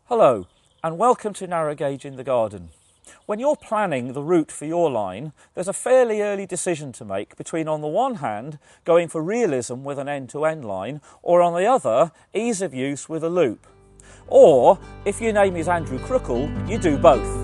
Hello and welcome to Narrow Gauge in the Garden. When you're planning the route for your line, there's a fairly early decision to make between, on the one hand, going for realism with an end-to-end line, or on the other, ease of use with a loop. Or, if your name is Andrew Crookle, you do both.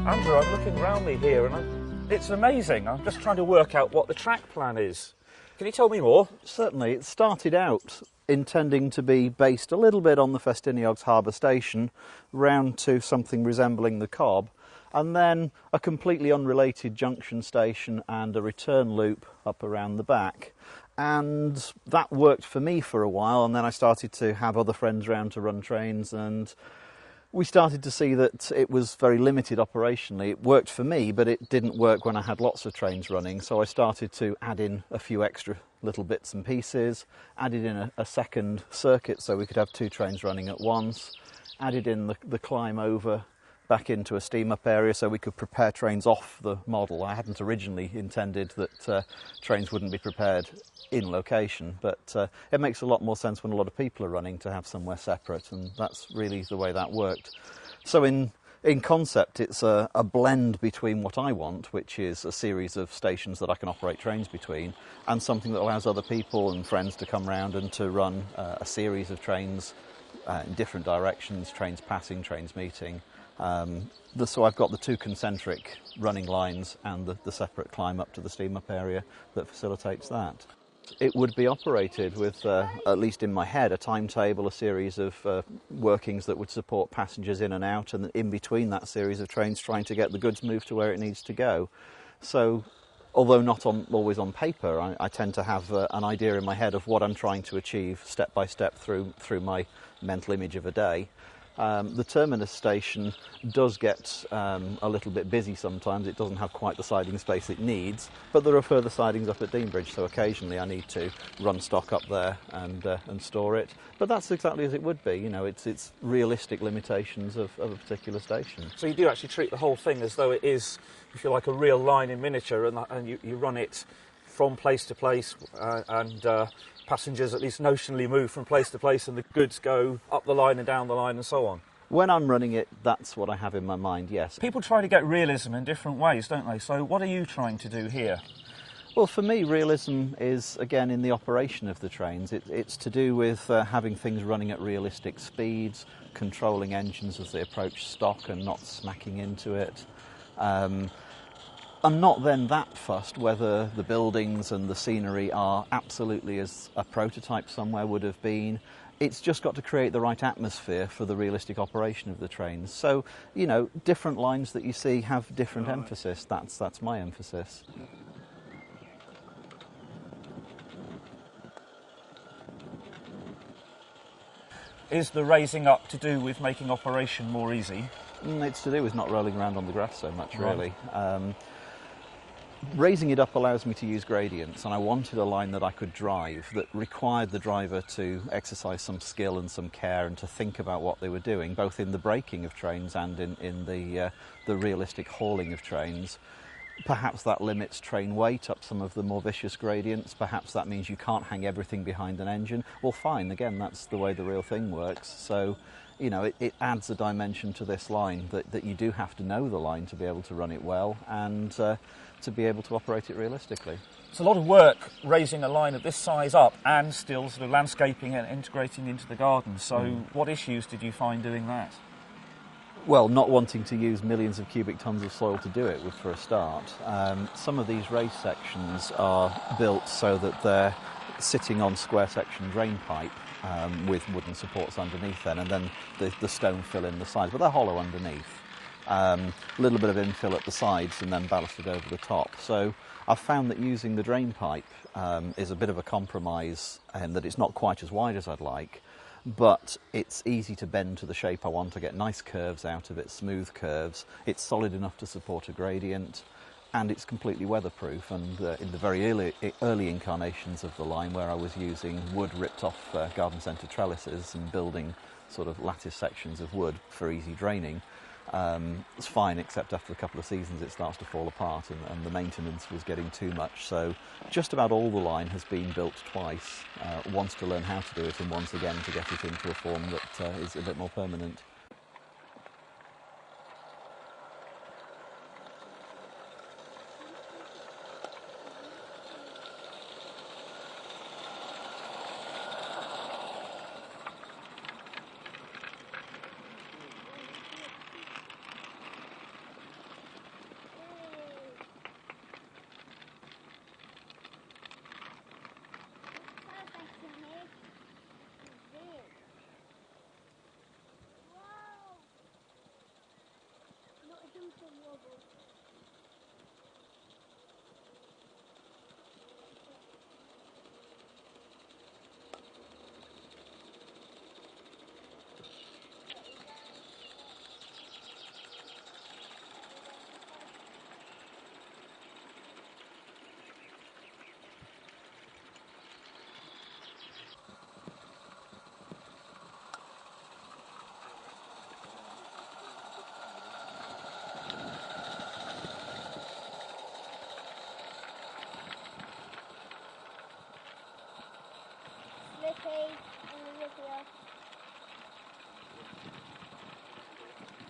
Andrew, I'm looking around me here and it's amazing. I'm just trying to work out what the track plan is. Can you tell me more? Certainly. It started out intending to be based a little bit on the Festiniog's Harbour Station, round to something resembling the Cobb, and then a completely unrelated junction station and a return loop up around the back. And that worked for me for a while, and then I started to have other friends round to run trains, and we started to see that it was very limited operationally. It worked for me, but it didn't work when I had lots of trains running. So I started to add in a few extra little bits and pieces, added in a second circuit so we could have two trains running at once, added in the climb over back into a steam-up area so we could prepare trains off the model. I hadn't originally intended that trains wouldn't be prepared in location, but it makes a lot more sense when a lot of people are running to have somewhere separate, and that's really the way that worked. So in concept, it's a blend between what I want, which is a series of stations that I can operate trains between, and something that allows other people and friends to come round and to run a series of trains in different directions, trains passing, trains meeting. So I've got the two concentric running lines and the separate climb up to the steam-up area that facilitates that. It would be operated with, at least in my head, a timetable, a series of workings that would support passengers in and out, and in between that series of trains trying to get the goods moved to where it needs to go. So, although not always on paper, I tend to have an idea in my head of what I'm trying to achieve step by step through my mental image of a day. The terminus station does get a little bit busy sometimes. It doesn't have quite the siding space it needs, but there are further sidings up at Deanbridge, so occasionally I need to run stock up there and store it. But that's exactly as it would be. You know, it's realistic limitations of a particular station. So you do actually treat the whole thing as though it is, if you like, a real line in miniature, and you run it from place to place, and passengers at least notionally move from place to place, and the goods go up the line and down the line and so on. When I'm running it, that's what I have in my mind, yes. People try to get realism in different ways, don't they? So what are you trying to do here? Well, for me, realism is, again, in the operation of the trains. It's to do with having things running at realistic speeds, controlling engines as they approach stock and not smacking into it. I'm not then that fussed whether the buildings and the scenery are absolutely as a prototype somewhere would have been. It's just got to create the right atmosphere for the realistic operation of the trains. So, you know, different lines that you see have different emphasis. That's my emphasis. Is the raising up to do with making operation more easy? It's to do with not rolling around on the grass so much, really. Raising it up allows me to use gradients, and I wanted a line that I could drive that required the driver to exercise some skill and some care and to think about what they were doing, both in the braking of trains and in the realistic hauling of trains. Perhaps that limits train weight up some of the more vicious gradients. Perhaps that means you can't hang everything behind an engine. Well, fine, again, that's the way the real thing works. So, you know, it adds a dimension to this line that you do have to know the line to be able to run it well and to be able to operate it realistically. It's a lot of work raising a line of this size up and still sort of landscaping and integrating into the garden. So what issues did you find doing that? Well, not wanting to use millions of cubic tons of soil to do it for a start. Some of these race sections are built so that they're sitting on square section drain pipe with wooden supports underneath and then the stone fill in the sides, but they're hollow underneath. A little bit of infill at the sides and then ballasted over the top. So I've found that using the drain pipe is a bit of a compromise, and that it's not quite as wide as I'd like, but it's easy to bend to the shape I want. to get nice curves out of it, smooth curves. It's solid enough to support a gradient, and it's completely weatherproof. And in the very early incarnations of the line, where I was using wood ripped off garden centre trellises and building sort of lattice sections of wood for easy draining, it's fine, except after a couple of seasons it starts to fall apart and the maintenance was getting too much. So just about all the line has been built twice, once to learn how to do it and once again to get it into a form that is a bit more permanent.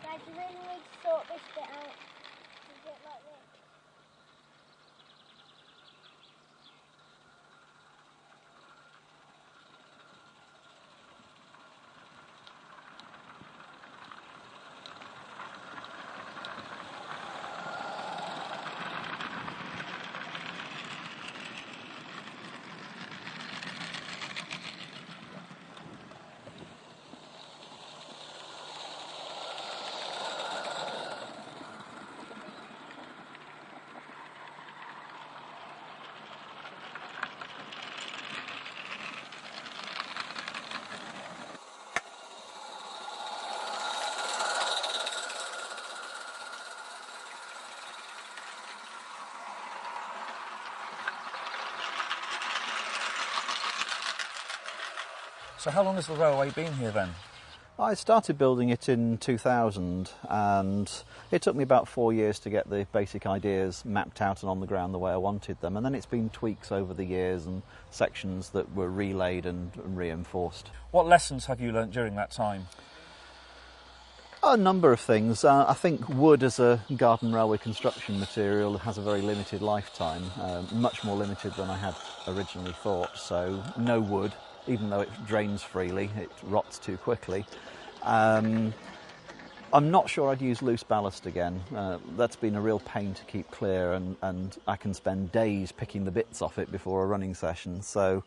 Like, you really need to sort this bit out to get like this. So how long has the railway been here then? I started building it in 2000, and it took me about 4 years to get the basic ideas mapped out and on the ground the way I wanted them, and then it's been tweaks over the years and sections that were relayed and reinforced. What lessons have you learnt during that time? A number of things. I think wood as a garden railway construction material has a very limited lifetime, much more limited than I had originally thought. So no wood, even though it drains freely, it rots too quickly. I'm not sure I'd use loose ballast again. That's been a real pain to keep clear, and I can spend days picking the bits off it before a running session. So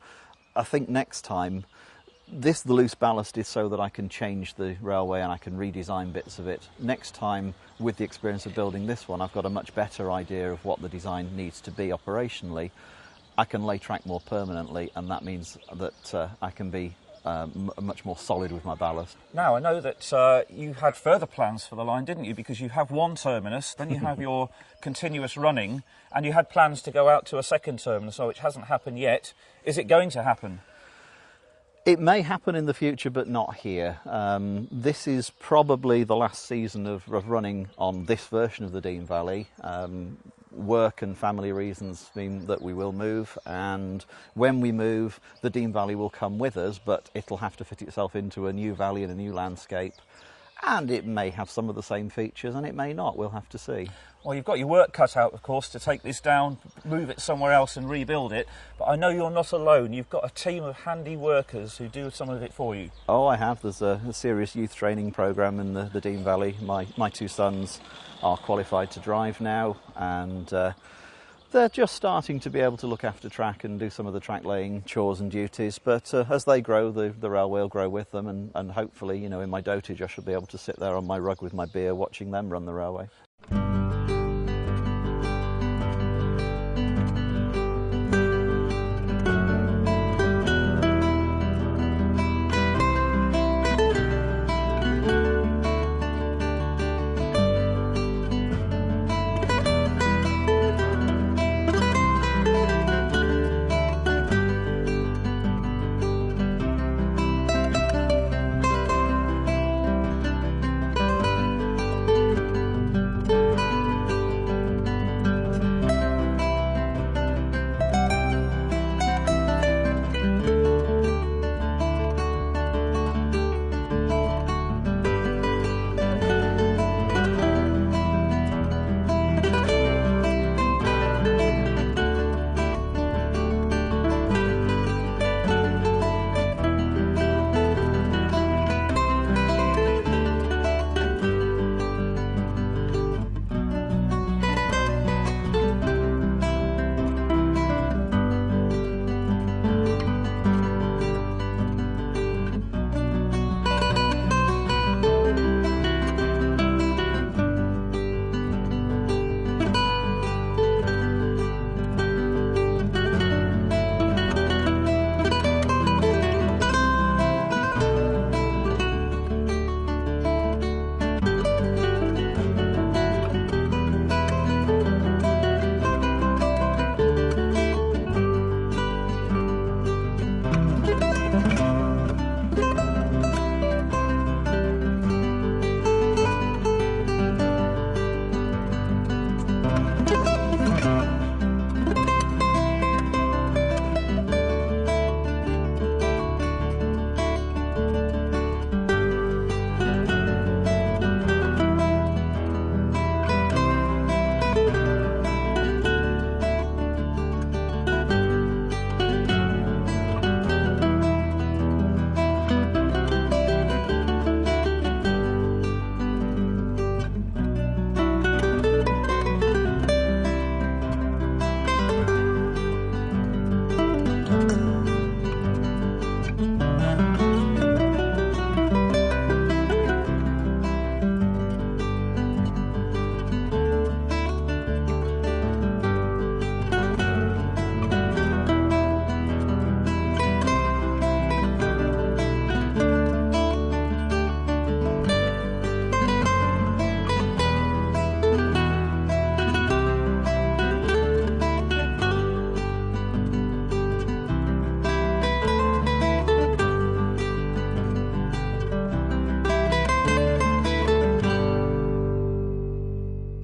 I think next time, the loose ballast is so that I can change the railway and I can redesign bits of it. Next time, with the experience of building this one, I've got a much better idea of what the design needs to be operationally. I can lay track more permanently, and that means that I can be much more solid with my ballast. Now, I know that you had further plans for the line, didn't you? Because you have one terminus, then you have your continuous running, and you had plans to go out to a second terminus, which hasn't happened yet. Is it going to happen? It may happen in the future, but not here. This is probably the last season of running on this version of the Dean Valley. Work and family reasons mean that we will move, and when we move, the Dean Valley will come with us, but it'll have to fit itself into a new valley and a new landscape. And it may have some of the same features and it may not, we'll have to see. Well, you've got your work cut out, of course, to take this down, move it somewhere else and rebuild it. But I know you're not alone. You've got a team of handy workers who do some of it for you. Oh, I have. There's a serious youth training programme in the Dean Valley. My two sons are qualified to drive now, and they're just starting to be able to look after track and do some of the track laying chores and duties. But as they grow, the railway will grow with them, and hopefully, you know, in my dotage I should be able to sit there on my rug with my beer watching them run the railway.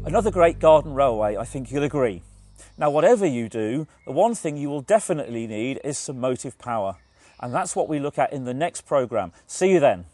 Another great garden railway, I think you'll agree. Now, whatever you do, the one thing you will definitely need is some motive power. And that's what we look at in the next programme. See you then.